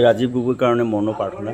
ৰাজীৱ গগৈৰ কাৰণে মনো প্ৰাৰ্থনা।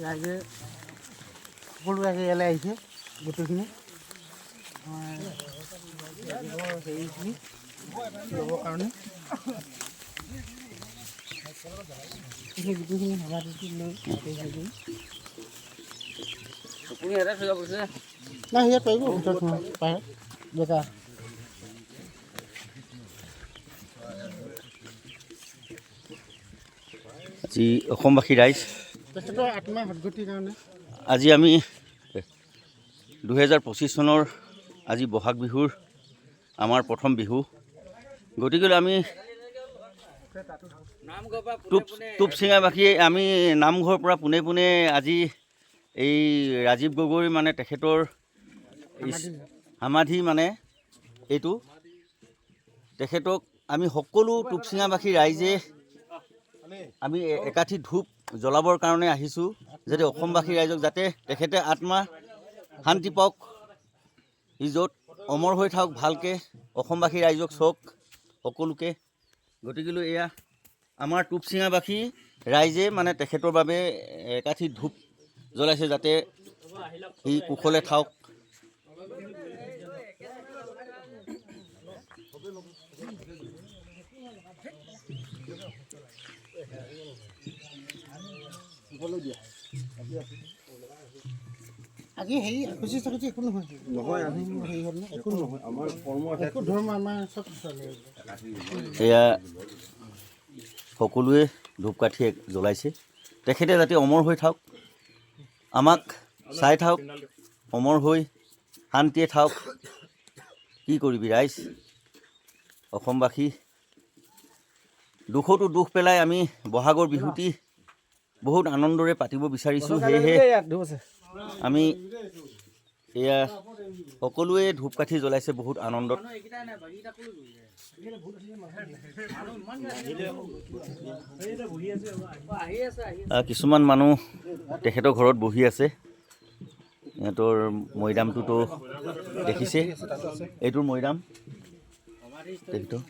ৰাইজে সকলো ৰাইজে ইয়ালৈ আহিছে গোটেইখিনি হেৰিখিনি ল'বৰ কাৰণে গোটেইখিনি সমাধিটো লৈ নাই ইয়াত পাৰিব ভিতৰত পাৰে জেগা যি অসমবাসী ৰাইজ তেখেতৰ আত্মা সদ্গতিৰ কাৰণে আজি আমি 2025 চনৰ আজি বহাগ বিহুৰ আমাৰ প্ৰথম বিহু, গতিকে আমি টুপচিঙাবাসী আমি নামঘৰৰ পৰা পোনে পোনে আজি এই ৰাজীৱ গগৈ মানে তেখেতৰ সমাধি মানে এইটো তেখেতক আমি সকলো টুপচিঙাবাসী ৰাইজে আমি একাঠি ধূপ জ্বলাবৰ কাৰণে আহিছোঁ, যাতে অসমবাসী ৰাইজক যাতে তেখেতে আত্মা শান্তি পাওক, সি য'ত অমৰ হৈ থাকক ভালকৈ অসমবাসী ৰাইজক চাওক সকলোকে। গতিকেলৈ এয়া আমাৰ টুপচিঙাবাসী ৰাইজে মানে তেখেতৰ বাবে একাঠি ধূপ জ্বলাইছে যাতে সি কুশলে থাকক। আজি হেৰি খুচি চাকুচি একো নহয় আজি হেৰি হ'ল একো নহয় আমাৰ কৰ্ম একো ধৰ্ম আমাৰ চব এয়া সকলোৱে ধূপকাঠি জ্বলাইছে, তেখেতে যাতে অমৰ হৈ থাকক, আমাক চাই থাকক, অমৰ হৈ শান্তিয়ে থাকক। কি কৰিবি ৰাইজ, অসমবাসী দুখতো দুখ পেলাই আমি বহাগৰ বিহুটি বহুত আনন্দৰে পাতিব বিচাৰিছোঁ, সেয়েহে আমি এয়া সকলোৱে ধূপকাঠি জ্বলাইছে বহুত আনন্দত। কিছুমান মানুহ তেখেতৰ ঘৰত বহি আছে, সিহঁতৰ মৈদামটোতো দেখিছে, এইটোৰ মৈদাম তেখেতৰ